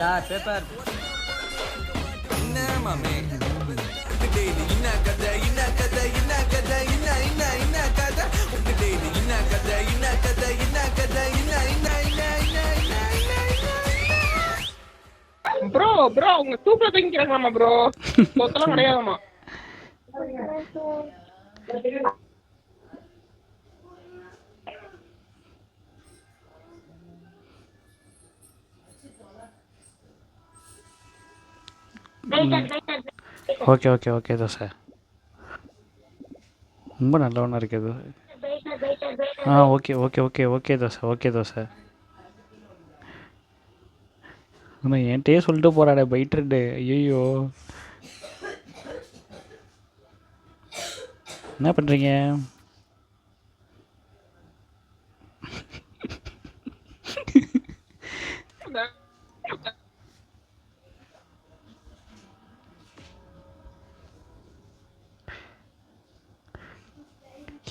Paper என்ன மாமே daily என்ன கதை என்ன கதை என்ன கதை என்ன என்ன என்ன கதை உங்க டெய்லி என்ன கதை என்ன கதை என்ன கதை என்ன என்ன என்ன என்ன ப்ரோ ப்ரோ உங்க சூப்பரா தூங்கிக்கிறாங்களாமா ப்ரோ சொத்தெல்லாம் கிடையாதாமா. ஓகே ஓகே ஓகே தோசை ரொம்ப நல்லவனா இருக்குது. Okay okay okay okay dosa. ஆனால் என்கிட்டயே சொல்லிட்டு போகிறாடே பைட்ருண்டு. ஐயோ என்ன பண்ணுறீங்க?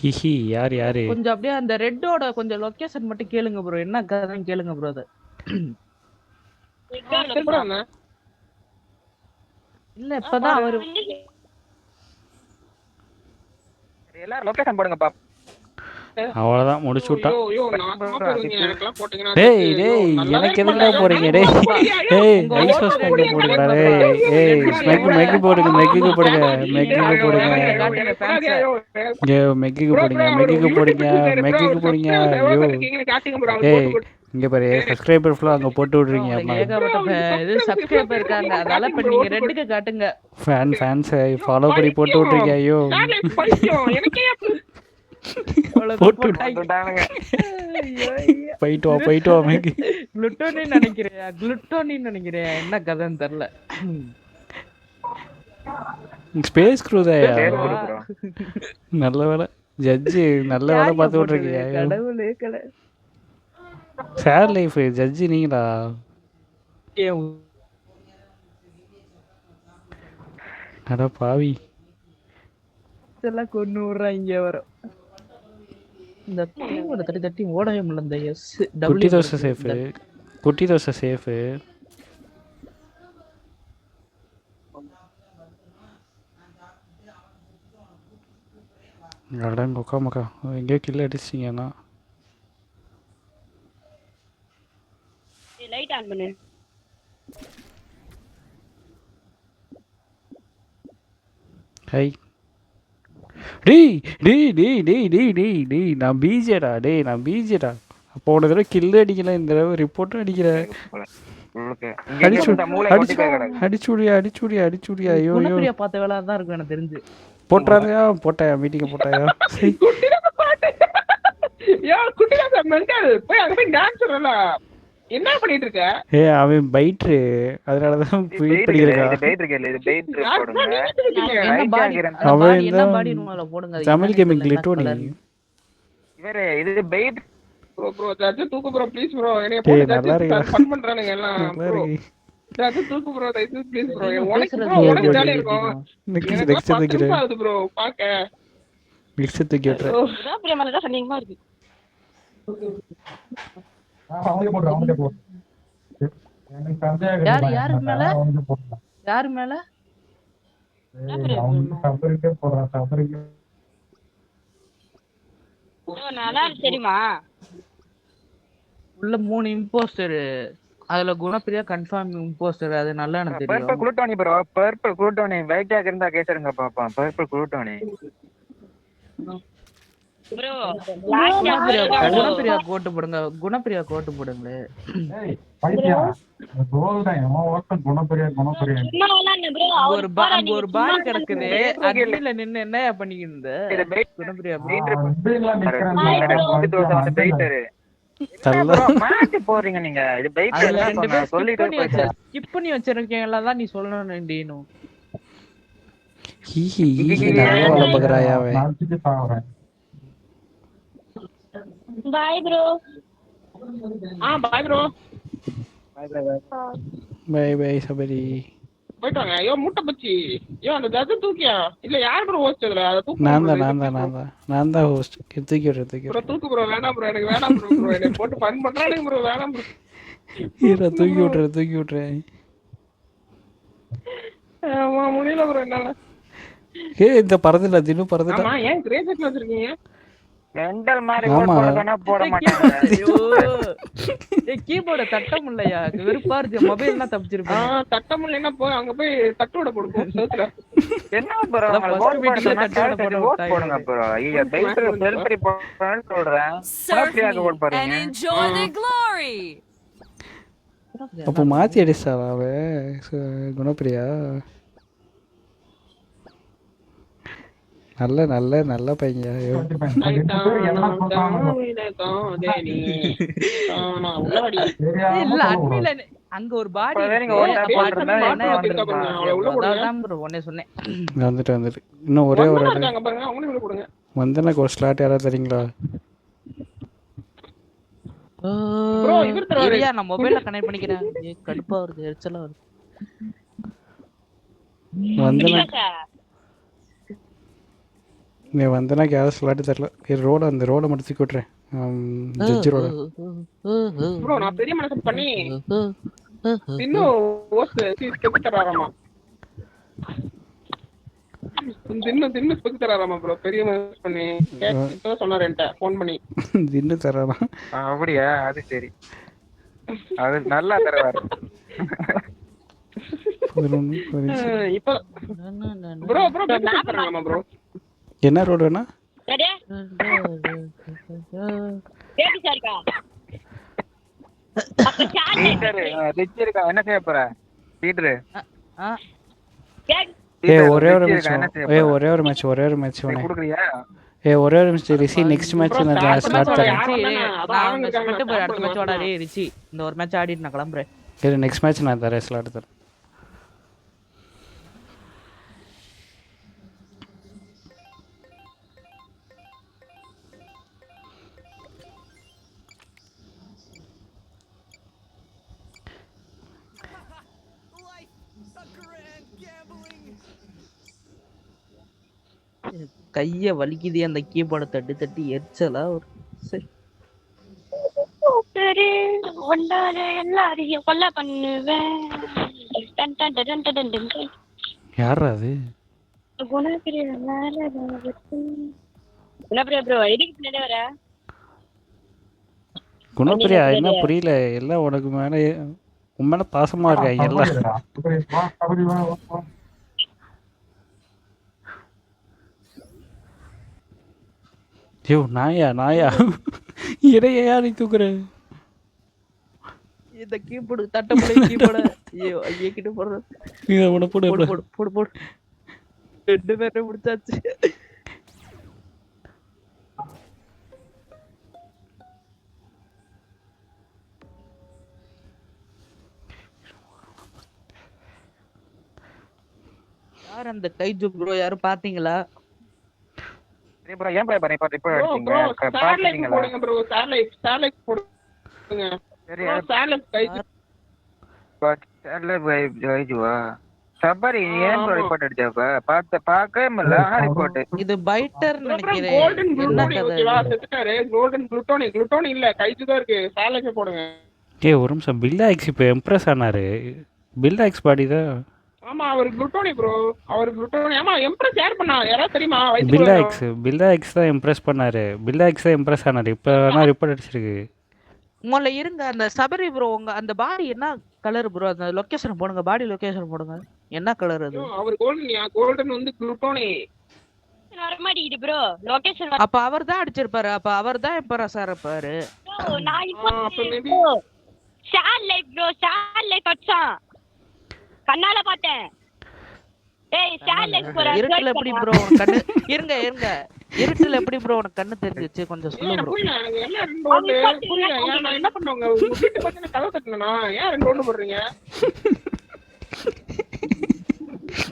ஹிஹி யார் யாரு? கொஞ்சம் அப்படியே அந்த ரெட்டோட கொஞ்சம் லொகேஷன் மட்டும் கேளுங்க ப்ரோ. என்ன கதைன்னு கேளுங்க ப்ரோ. அது இல்ல இப்பதான் அவரு எல்லாரும் லொகேஷன் போடுங்கப்பா. அவ்வளோதான் முடிச்சு விட்டான். டேய் டேய் எனக்கு எதுக்குடா போறீங்க? டேய் ஏய் ஐஸ் வாஷ் பண்ணி போடுங்கடா. டேய் ஏய் மெக்கு போடுங்க மெக்குக்கு போடுங்க மெக்குக்கு போடுங்க மெக்குக்கு போடுங்க மெக்குக்கு போடுங்க மெக்குக்கு போடுங்க. ஐயோ ஏய் இங்க பாரு சப்ஸ்கிரைபர் ஃபுல்லா அங்க போட்டு விடுறீங்க. இது சப்ஸ்கிரைபர் இருக்காங்க. அதனால இப்ப நீங்க ரெண்டுக்கு காட்டுங்க. ஃபேன்ஸ் ஃபாலோ பண்ணி போட்டு விடுறீங்க. ஐயோ போயிட்டு வா மேகி. குளுட்டோனின்னு நினைக்கிறேன். என்ன கதைன்னு தெரியல. ஸ்பேஸ் க்ரூஸாயா? நல்ல வேலை ஜட்ஜி நல்ல வேலை பார்த்து விட்டுருக்கீங்க. கடவுளே கடை சேர் லைஃப் ஜட்ஜி நீங்களா? அட பாவி எல்லாம் கொண்டு விடுறா. இங்க வரும் இந்த டீமோட தட்டி தட்டி ஓடவே முடியல. இந்த எஸ் குட்டி தோசை சேஃபு குட்டி தோசை சேஃபு. அடங்க உக்காமக்கா எங்கேயோ கில்ல அடிச்சிட்டிங்கன்னா லைட் ஆன் பண்ணு. ஹை டேய் டேய் டேய் டேய் டேய் டேய் டேய் நான் பிஜேடா. டேய் நான் பிஜேடா. அப்போ ஒரு தடவை கில்லு அடிக்கல, இந்த தடவை ரிப்போர்ட்டும் அடிக்கிறேன். அடிச்சுடியா. ஐயோ குணப்பிரியா பார்த்த வேலை தான் இருக்கும் எனக்கு தெரிஞ்சு. போட்டாயா போட்டாயா மீட்டிங்க போட்டாயா? என்ன பண்ணிட்டு இருக்க? ஏ அவன் பைட்ரு அதனாலதான் வெயிட் பண்ணிருக்கான். அவன் தமிழ் கேமிங் லிட்டோனி. இவரே இது பைட் ப்ரோ ப்ரோ ஜட்ஜ் தூக்கு ப்ரோ ப்ளீஸ் ப்ரோ. என்னைய போட்டு ஜட்ஜ் ஃபன் பண்றானுங்க எல்லாம் ப்ரோ. ஜட்ஜ் தூக்கு ப்ரோ தயவு ப்ளீஸ் ப்ரோ. உனக்கு ஜாலியா இருக்கும். நெக்ஸ்ட் தூக்கிடு ப்ரோ பாக்க. நெக்ஸ்ட் தூக்கி விட்டுற. இதான் பிரியமான தான் சந்தேகமா இருக்கு. யாரு மேல யாரு மேல நல்லா தெரியுமா? உள்ள 3 இம்போஸ்டர். அதுல குணப்பிரியா கன்ஃபார்ம் இம்போஸ்டர். அது நல்லா எனக்கு தெரியும். Purple gluttony bro. Purple gluttony வைட்டாக இருந்தா கேட்கறங்க பாப்பா. Purple gluttony bro Gunapriya code போடுங்க. குணப்பிரியா கோட்டு போடுங்களே. ஒரு பாடி கிடக்குது. அட்மின்ல நின்னு என்ன பண்ணிக்கிட்டு குணப்பிரியா போறீங்க நீங்க? இது ஸ்கிப் பண்ணி வச்சிருக்கீங்களா தான் நீ சொல்லணும். Bye bro. Bye bro. Bye Sabari. போயிட்டாங்க. ஐயோ முட்டை பச்சி. ஐயோ அந்த ஜட்ஜ் தூக்கியா? இல்ல யார் ப்ரோ ஹோஸ்ட் அதுல? அத தூக்கு. நான் தான் ஹோஸ்ட். தூக்கி விடுறேன். ப்ரோ தூக்கு ப்ரோ. வேணாம் ப்ரோ எனக்கு வேணாம் ப்ரோ. என்ன போட்டு ஃபன் பண்றானுங்க ப்ரோ. வேணாம் ப்ரோ. தூக்கி விட்றேன். ஆமா முடியல ப்ரோ என்னால. இந்த பறந்துடா தினம் பறந்துடா. ஆமா ஏன் கிரே செட்ல வச்சிருக்கீங்க? மெண்டல் மாதிரி ஆமா. ஓட் போட சொன்னா போட மாட்டாங்க. ஐயோ கீபோர்ட தட்ட முடியலையா? வெறுப்பா இருக்கு. மொபைல்னா தப்பிச்சிருப்பேன். தட்ட முடியலன்னா போய் அங்க போய் தட்டோட போடுவோம் சேர்த்துல. என்ன ப்ரோ first ஓட் போட meeting ல சொன்னா தட்டோட போட ஓட் போடுங்க ப்ரோ. ஐயோ பெல்ட்ல செல்ஃபி போடுறேன்னு சொல்றேன். அப்படியாக ஓட் போடுறீங்க. enjoy the glory. அப்போ மாற்றி அடிச்சாவா குணப்பிரியா? நல்ல பையன். இல்ல அட்மில அங்க ஒரு பாடி ஒன்னே சொன்னேன். வந்துட்டு இன்னும் ஒரே ஒரு வந்தனா ஒரு ஸ்லாட் யாராவது தரீங்களா? நான் மொபைல்ல கனெக்ட் பண்ணிக்கிறேன். கடுப்பா வருது, எரிச்சலா வருது. வந்தனா யாராவது ஸ்லாட் தரல. அந்த ரோட மட்டும் தூக்கி விட்டுறேன். ஜட்ஜ் ரோட. ப்ரோ நான் பெரிய மனசு பண்ணி இன்னும் ஓஸ் ஸ்பெக் தராராமா. தின்னு ஸ்பெக் தராராமா ப்ரோ. பெரிய மனசு பண்ணி கேட்க சொன்னாரு என்கிட்ட ஃபோன் பண்ணி. தின்னு தராரா? அப்படியா? அது சரி. அது நல்லா தருவாரு. இப்போ ப்ரோ தராராமா ப்ரோ. என்ன ரோடு வேணா? என்ன செய்ய போற? ஒரே ஒரு மேட்ச் குடுக்குறியா? ஒரே ஒரு மேட்ச் ரிசி. நெக்ஸ்ட் மேட்ச் நான் ஸ்லாட் தரேன். அடுத்த மேட்ச் ஓட ரிசி. இந்த ஒரு மேட்ச் ஆடிட்டு நான் கிளம்புறேன். நெக்ஸ்ட் மேட்ச் நான் தரேன், ஸ்லாட் தரேன். கைய வலிக்குதே அந்த கீபோர்ட தட்டி எரிச்சலா ஒரு. எல்லாரையும் கொல்ல பண்ணுவேன். யாரா அது? குணப்பிரியா ப்ரோ எதுக்கு பின்னாடி வர? குணப்பிரியா என்ன புரியல? எல்லாம் உனக்கு மேல உன் மேல பாசமா இருக்காங்க எல்லாம். ஐயோ நாயா இடையா நீ தூக்குற? இந்த கீபோர்டு தட்ட முடியல. கீபோர்ட ஐயோ ஐயே கிட்ட போடுற. நீ உன போடு. ரெண்டு பேரும் முடிச்சாச்சு. யார் அந்த கைஜு ப்ரோ? யாரும் பாத்தீங்களா? ப்ரோ ஏன் ப்ரோ இப்போ ஸ்டார்லைட் போடுங்க ப்ரோ. ஸ்டார்லைட் போடுங்க. சரி ஸ்டார்லைட் கைஜு ஸ்டார்லைட் கைஜுவா? சபரி ஏன் ப்ரோ ரிப்போர்ட் அடிச்சப்ப பார்க்கவே இல்ல. ரிப்போர்ட் இது பைட்டர் நினைக்கிறேன். கோல்டன் ப்ளூட்டோனி ஓகேவா? செத்துட்டாரு. கோல்டன் ப்ளூட்டோனி இல்ல, கைஜு தான் இருக்கு. ஸ்டார்லைட் போடுங்க. ஒரு நிமிஷம். பில்லாக்ஸ் இப்போ இம்ப்ரெஸ் ஆனாரு. பில்லாக்ஸ் பாடி தான். ஆமா அவர் ப்ளூட்டோனி ப்ரோ. அவர் ப்ளூட்டோனி. ஆமா இம்ப்ரெஸ் யார் பண்ணா? யாராவது தெரியுமா? பில்லாக்ஸ் தான் இம்ப்ரெஸ் பண்ணாரு. பில்லாக்ஸ் தான் இம்ப்ரெஸ் ஆனாரு. இப்போ வேணா ரிப்போர்ட் அடிச்சிருக்கு. முதல்ல இருங்க. அந்த சபரி ப்ரோ உங்க அந்த பாடி என்ன கலர் ப்ரோ? அந்த லொகேஷன் போடுங்க. பாடி லொகேஷன் போடுங்க. என்ன கலர் அது? அவர் கோல்டன் வந்து ப்ளூட்டோனி. வரமாட்டீங்க ப்ரோ. லொகேஷன் அப்ப அவர் தான் அடிச்சிருப்பாரு. அப்ப அவர் தான் இம்ப்ரெஸ் ஆறப்பாரு. நான் இப்போ ஸ்டார்லைட் ப்ரோ. ஸ்டார்லைட் அடிச்சான். கண்ணால பார்த்தேன். ஏய் ஸ்டார்லைட் போற. இருட்டுல எப்படி ப்ரோ உனக்கு கண்ணு? இருங்க இருட்டுல எப்படி ப்ரோ உனக்கு கண்ணு தெரிஞ்சிச்சு? கொஞ்சம் சொல்லுங்க ப்ரோ. நான் என்ன பண்ணுவாங்க? வீட்டு பக்கத்துல கதவு தட்டனா ஏன் ரெண்டு ரோடு போடுறீங்க?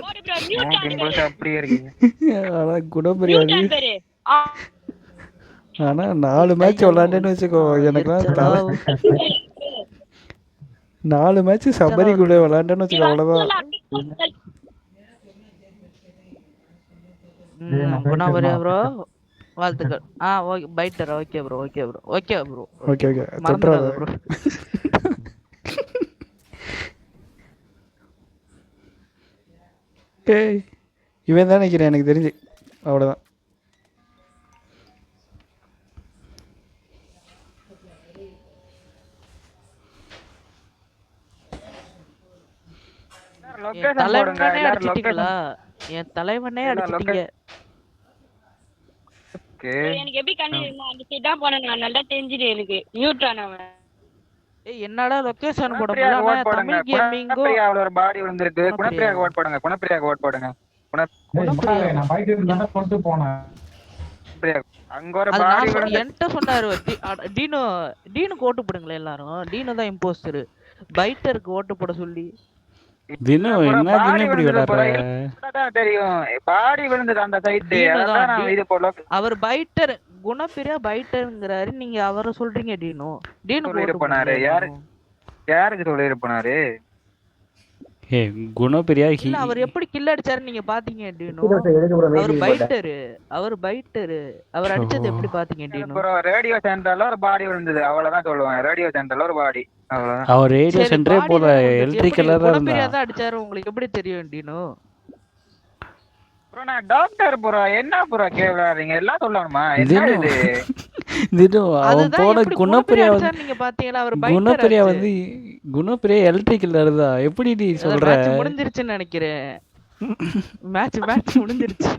போடு ப்ரோ. மியூட் அப்படியே இருக்கீங்க. ஆனா குணப்பிரியாதி. ஆனா 4 மேட்ச் விளையாண்டேன்னு வச்சுக்கோ. எனக்குலாம் 4 மேட்ச் சபரி கூட விளையாண்டேன்னு வச்சுக்கோ. அவ்வளவுதான். குணப்பிரியா ப்ரோ வாழ்த்துக்கள். Okay fighter. Okay bro. Okay தொட்றாத ப்ரோ. ஏய் இவன் தான் நினைக்கிறேன் எனக்கு தெரிஞ்சு. அவ்வளோதான். என் லொகேஷன் போடுங்க தலைவனே எல்லாரும் அடிச்சிட்டீங்களா? என் தலைவனே இல்ல, அடிச்சிட்டீங்க. ஓகே. எனக்கு எப்படி கண்ணு அந்த சைடு தான் போனேன், நான் நல்லா தெரிஞ்சுது எனக்கு. மியூட் ஆனவன். ஏய் என்னடா லொகேஷன் போட குணப்பிரியாக்கு முடியல? ஓட் போடுங்க. தமிழ் கேமிங்கோ குணப்பிரியாவுல ஒரு பாடி விழுந்திருக்கு. குணப்பிரியா. குணப்பிரியாக்கு ஓட் போடுங்க. குணப்பிரியாக்கு ஓட் போடுங்க. நான் பைக் இருந்தா கொண்டு போனேன். குணப்பிரியா அங்க ஒரு அது பாடி நான் விழுந்து என்கிட்ட சொன்னாரு. டீனுக்கு ஓட்டு போடுங்களே எல்லாரும். டீனு தான் இம்போஸ்டர். பைட்டருக்கு ஓட்டு போட சொல்லி. தினம் என்ன தினம் இப்படி விளையாடுற? தான் தெரியும். பாடி விழுந்தது அந்த சைடு. டீனு தான், அதான் நான் இது போல அவர் பைட்டர் குணப்பிரியா பைட்டர்ங்கிறாரு. நீங்க அவரை சொல்றீங்க டீனு. டீனுக்கு சொல்லிட்டு ஓட்டு போனாரு. போடுங்க. யாருக்கு சொல்லிட்டு போனாரு? ஏ குணப்பிரியா இல்ல அவர் எப்படி கில் அடிச்சாருன்னு நீங்க பாத்தீங்க டீனு. அவர் பைட்டரு. அவர் அடிச்சது எப்படி பாத்தீங்க டீனு? அப்புறம் ரேடியோ சென்டர்ல ஒரு பாடி விழுந்தது. அவ்வளவுதான் சொல்லுவேன். ரேடியோ சென்டர்ல ஒரு பாடி. அவ்வளவுதான். அவன் ரேடியோ சரி, சென்டரே body போல தான் உங்களுக்கு எலக்ட்ரிக்கலா எப்படி தான் குணப்பிரியா இருந்தான். தான் அடிச்சாரு உங்களுக்கு எப்படி தெரியும் டீனு? ப்ரோ நான் டாக்டர் ப்ரோ. என்ன ப்ரோ கேவலாறீங்க? எல்லாம் சொல்லணுமா? என்ன தினம் இது? தினம் அவன் அதுதான் போன எப்படி குணப்பிரியா வந்து அடிச்சாருன்னு நீங்க பாத்தீங்களா? அவர் பைட்டர் குணப்பிரியா வந்து குணப்பிரியா எலக்ட்ரிக்கல் இருந்தா எப்படி நீ சொல்ற? மேட்ச் முடிஞ்சிருச்சுன்னு நினைக்கிறேன். மேட்ச் முடிஞ்சிருச்சு.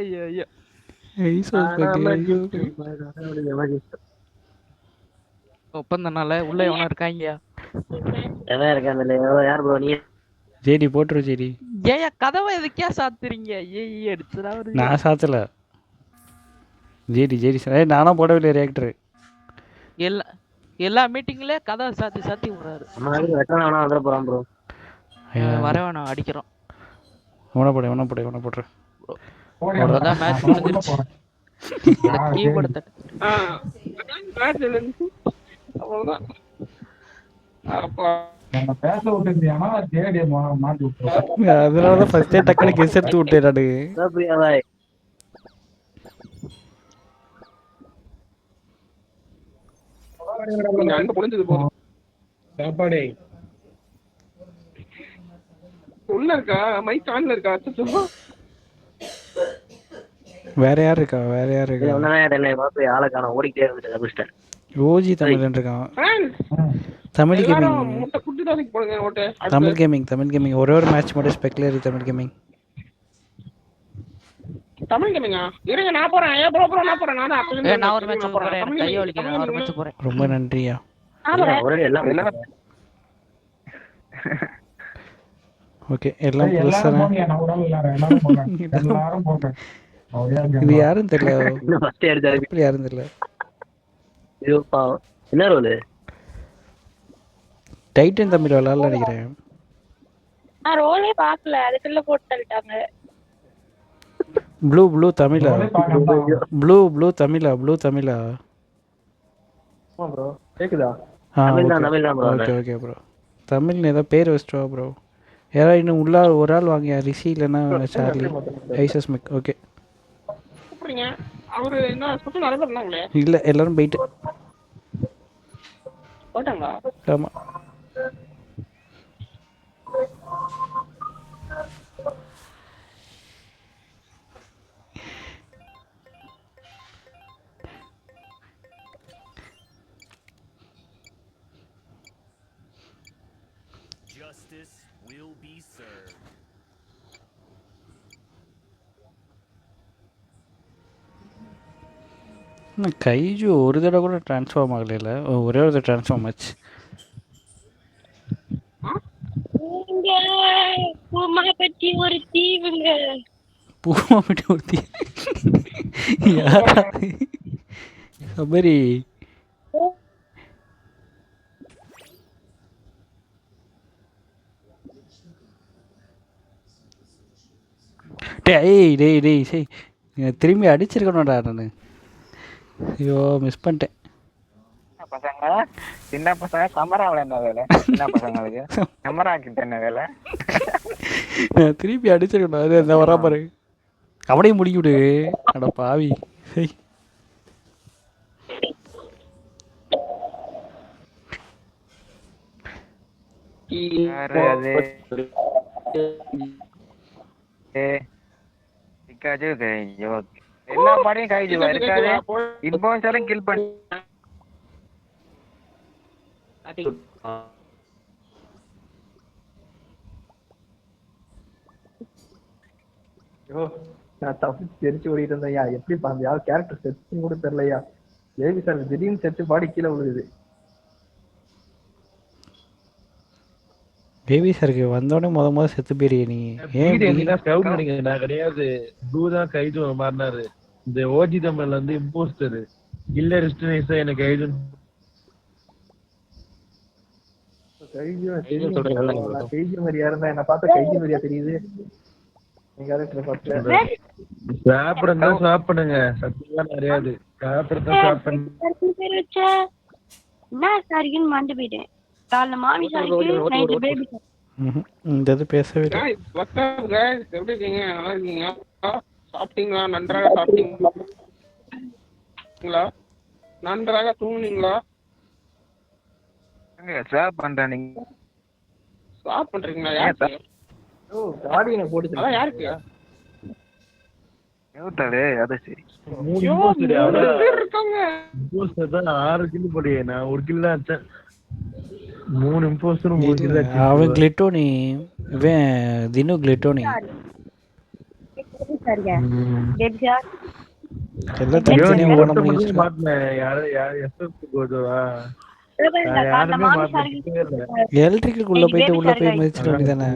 ஐயோ ஐயோ. ஒப்பந்தனால உள்ள எவனா இருக்காங்க? ஜேடி போட்டுரு ஜேடி. ஏயா கதவை எதுக்கே சாத்துறீங்க? ஏய் எடுத்துடா வருது. நான் சாத்தல. ஜேடி ஜேடி நானும் போடவில்லை ரியாக்டர். எல்லா மீட்டிங்ல கதவை சாத்தி சாத்தி விடுறாரு. வர வேணாம் அடிக்கிறோம். உன போடுற. அவ்வளவுதான் மேட்ச் முடிஞ்சிருச்சு. கீபோர்டு தட்டு. மேட்ச் இருந்துச்சு. அவ்வளவுதான். அப்பா என்ன பேச விட்டுருந்தியானா தேடி மாட்டி விட்டுருவோம். அதனாலதான் ஃபர்ஸ்டே டக்குனு கெஸ் எடுத்து விட்டேன் நானு. நீங்க அங்க புரிஞ்சது போதும். சாப்பாடே உள்ள இருக்கா? மைக் ஆன்ல இருக்கா? அச்சச்சோ. வேற யார் இருக்கா? ஓஜி தமிழன் இருக்கான். தமிழ் எல்லாரும் கேமிங் முட்டை குட்டி தான் போடுங்க ஓட்டு. தமிழ் கேமிங் ஒரே ஒரு மேட்ச் மட்டும் ஸ்பெக்குலர் தமிழ் கேமிங். தமிழ் கேமிங்கா? இருங்க நான் போறேன். ஏ ப்ரோ நான் போறேன். நான் ஒரு மேட்ச் போறேன். எனக்கு கை வலிக்குது. நான் ஒரு மேட்ச் போறேன். ரொம்ப நன்றியா. ஓகே எல்லாம் புதுசா. எல்லாரும் போட்டேன். இது யாரும் தெரியல. எப்படி யாரும் தெரியல. என்ன ரோல்? டைட்டன் தமிழ் விளையாடல நினைக்கிறேன். நான் ரோலே பார்க்கல, அதுக்குள்ள போட்டு தள்ளிட்டாங்க. ப்ளூ தமிழா? ப்ளூ தமிழா? ப்ரோ கேக்குதா? ஆ தமிழ் தான் ப்ரோ. Okay bro. தமிழ்னு ஏதோ பேர் வச்சிட்டா ப்ரோ. யாராவது இன்னும் உள்ள ஒரு ஆள் வாங்கியா? ரிஷி இல்லைன்னா சார்லி ஐசஸ் மிக். ஓகே கூப்பிடுங்க. அவரு என்ன சுட்டு நிறைய பேர் இருந்தாங்களே. இல்லை எல்லாரும் போயிட்டு போட்டாங்களா? ஆமாம். Justice will be served. Kaiju ஒரு தடவை கூட ட்ரான்ஸ்ஃபார்ம் ஆகலைல. ஒரே ஒரு ட்ரான்ஸ்ஃபார்ம் ஆச்சு. பூமாப்பட்டி ஒரு தீவுங்க. பூமாப்பட்டி ஒரு தீவு? யாரா சபரி? டேய் சரி திரும்பி அடிச்சிருக்கணும்டா நான். ஐயோ மிஸ் பண்ணிட்டேன். பசங்க சின்ன பசங்க கமராவில் என்ன வேலை? சின்ன பசங்களுக்கு கமரா கிட்ட என்ன வேலை? நான் திருப்பி அடிச்சிருக்கணும். அது அந்த வரா பாரு அவனையும் முடிக்க விடு. அட பாவி. சரி அது பிக்காச்சு கைஜு ஓகே. எல்லா பாடியும் கைஜுவா இருக்காது. இம்போஸ்டரும் கில் பண்ணி ஐயோ நான் தப்பு தெரிச்சு ஓடிட்டு இருந்தேன்யா. எப்படி அந்த யார் கேரக்டர் செத்துன்னு கூட தெரியலையா. ஏவி சார் திடீர்னு செத்து பாடி கீழே விழுகுது. பேபி சாருக்கு வந்தோடனே முத செத்து போயிரு நீ. ஏன் நான் கிடையாது, ப்ளூ தான் கைது மாறினாரு. இந்த ஓஜி தமிழ்ல வந்து இம்போஸ்டர் இல்ல ரிஸ்டனைஸா எனக்கு கைது கைஜி மாதிரியா இருந்தா என்ன பார்த்தா கைஜி மாதிரியா தெரியுது. கேரக்டர் பார்த்து சாப்பிடுங்க சாப்பிடுங்க சத்தியமா நிறையாது சாப்பிடுறத சாப்பிடுங்க. என்ன சாரிக்குன்னு மறந்து போயிட்டேன். காலைல மாமி சாரிக்கு நைட்டு பேபி சாரி. இந்த இது பேசவே இல்லை. Guys, what's up guys? எப்படி இருக்கீங்க? நல்லா இருக்கீங்களா? சாப்பிட்டீங்களா? நன்றாக சாப்பிட்டீங்களா? நன்றாக தூங்குனீங்களா? ஸ்வாப் பண்றேன். நீங்க ஸ்வாப் பண்றீங்களா? யாருக்கு? ஓ கார்டியனை போட்டு அதான் யாருக்கு? நியூட்டரு அது சரி. ஐயோ, மூணு பேர் இருக்காங்க. இம்போஸ்டர் தான் 6 கில் போடி. நான் 1 கில் தான் அடிச்சேன். 3 இம்போஸ்டரும் 3 கில் அடிச்சேன். அவன் கிளிட்டோனி, இவன் தினு கிளிட்டோனி. சரிங்க பேபி சார். எல்லாம் தனித்தனியாக ஓட முடியும். மாட்டினேன். யாரு எஸ்எஸ் கோஜோவா காலைல மாமி சாரிக்கு எலக்ட்ரிக்கலுக்குள்ள போயிட்டு உள்ள போய் மிதிச்சிட்டு வேண்டியதானே.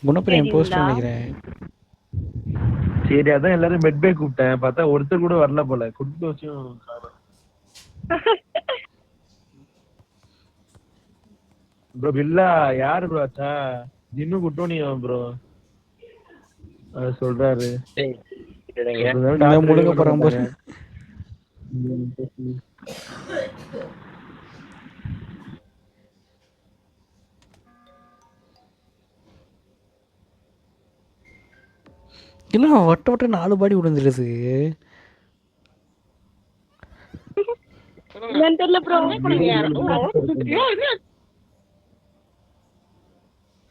குணப்பிரியம் போஸ்ட் நினைக்கிறேன். சரி அதான் எல்லாரும் மெட்பே கூப்பிட்டேன். பார்த்தா ஒருத்தர் கூட வரல போல. குட்டி வச்சும் ப்ரோ பில்லா யாரு ப்ரோ ஆச்சா? இன்னும் குட்டோனி ப்ரோ சொல்றாரு. முழுங்க போறான் போது. என்ன வட்ட வட்ட 4 பாடி விழுந்துருது. என்னன்னு தெரியல ப்ரோ.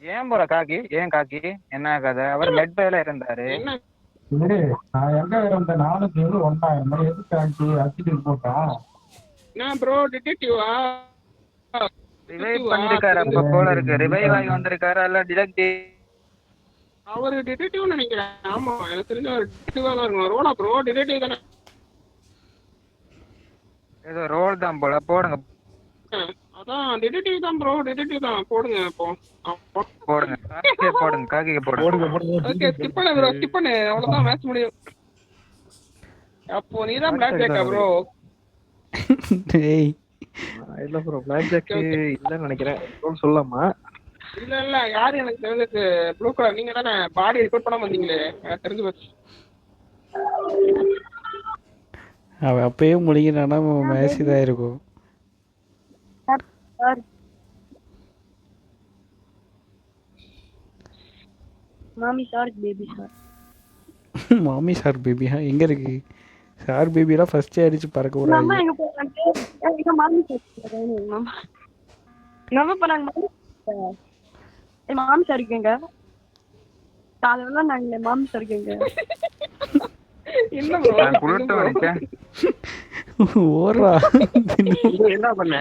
ஏன் போற காக்கி? ஏன் காக்கி என்ன கதை? அவர் மெட்பேல இருந்தாரு. நான் எங்க இருந்த 4 பேரு ஒன்னா இருந்தேன். எதுக்கு ஆச்சு அடிச்சுட்டு போட்டா? நான் ப்ரோ டிடெக்டிவா? ரிவைவ் பண்ணிருக்காரு அப்ப போல இருக்கு. ரிவைவ் ஆகி வந்திருக்காரு அல்ல டிடெக்டிவ்? அவரு டிடெக்டிவ் நினைக்கிறேன். ஆமா எனக்கு தெரிஞ்ச ஒரு டிடெக்டிவா தான் இருக்கும். ரோலா ப்ரோ டிடெக்டிவ் தானே? ஏதோ ரோல் தான் போல. போடுங்க அதான் டிடெக்டிவ் தான் ப்ரோ. டிடெக்டிவ் தான் போடுங்க. இப்போ போடுங்க காக்கிக்கு போடுங்க. காக்கிக்கு போடுங்க. ஓகே ஸ்கிப் பண்ணு ப்ரோ. ஸ்கிப் பண்ணு. அவ்வளவுதான் மேட்ச் முடியும். அப்போ நீதான் பிளாக் ஜாக்கா ப்ரோ? டேய் இல்ல ப்ரோ பிளாக் ஜாக் இல்லன்னு நினைக்கிறேன். சொல்லலாமா? இல்ல யாரு எனக்கு தெரிஞ்சது ப்ளூ கலர். நீங்க தானே பாடி ரிப்போர்ட் பண்ணாம வந்தீங்களே. தெரிஞ்சு போச்சு. அவன் அப்பயே முடிக்கிறானா மேட்ச் தான் இருக்கும். மாமி சார் பேபி சார். மாமி சார் பேபி எங்க இருக்கு? சார் பேபிலாம் ஃபர்ஸ்ட் அடிச்சு பறக்க விடாது. அம்மா எங்க போறாங்க? எங்க மாமி சார் மாமா நம்ம போறாங்க. மாமி சார் இருக்கீங்க. காலையில நாங்க மாமி சார் இருக்கீங்க. இல்ல ப்ரோ நான் குளுட்டு வடிச்சேன். ஓரா என்ன பண்ண?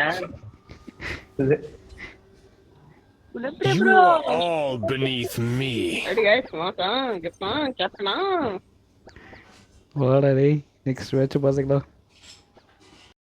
You are all beneath me. Ready guys வாடா கெப்பா கேப்டனா. வாடா டேய் நெக்ஸ்ட் மேட்ச் பாத்துக்கலாம்.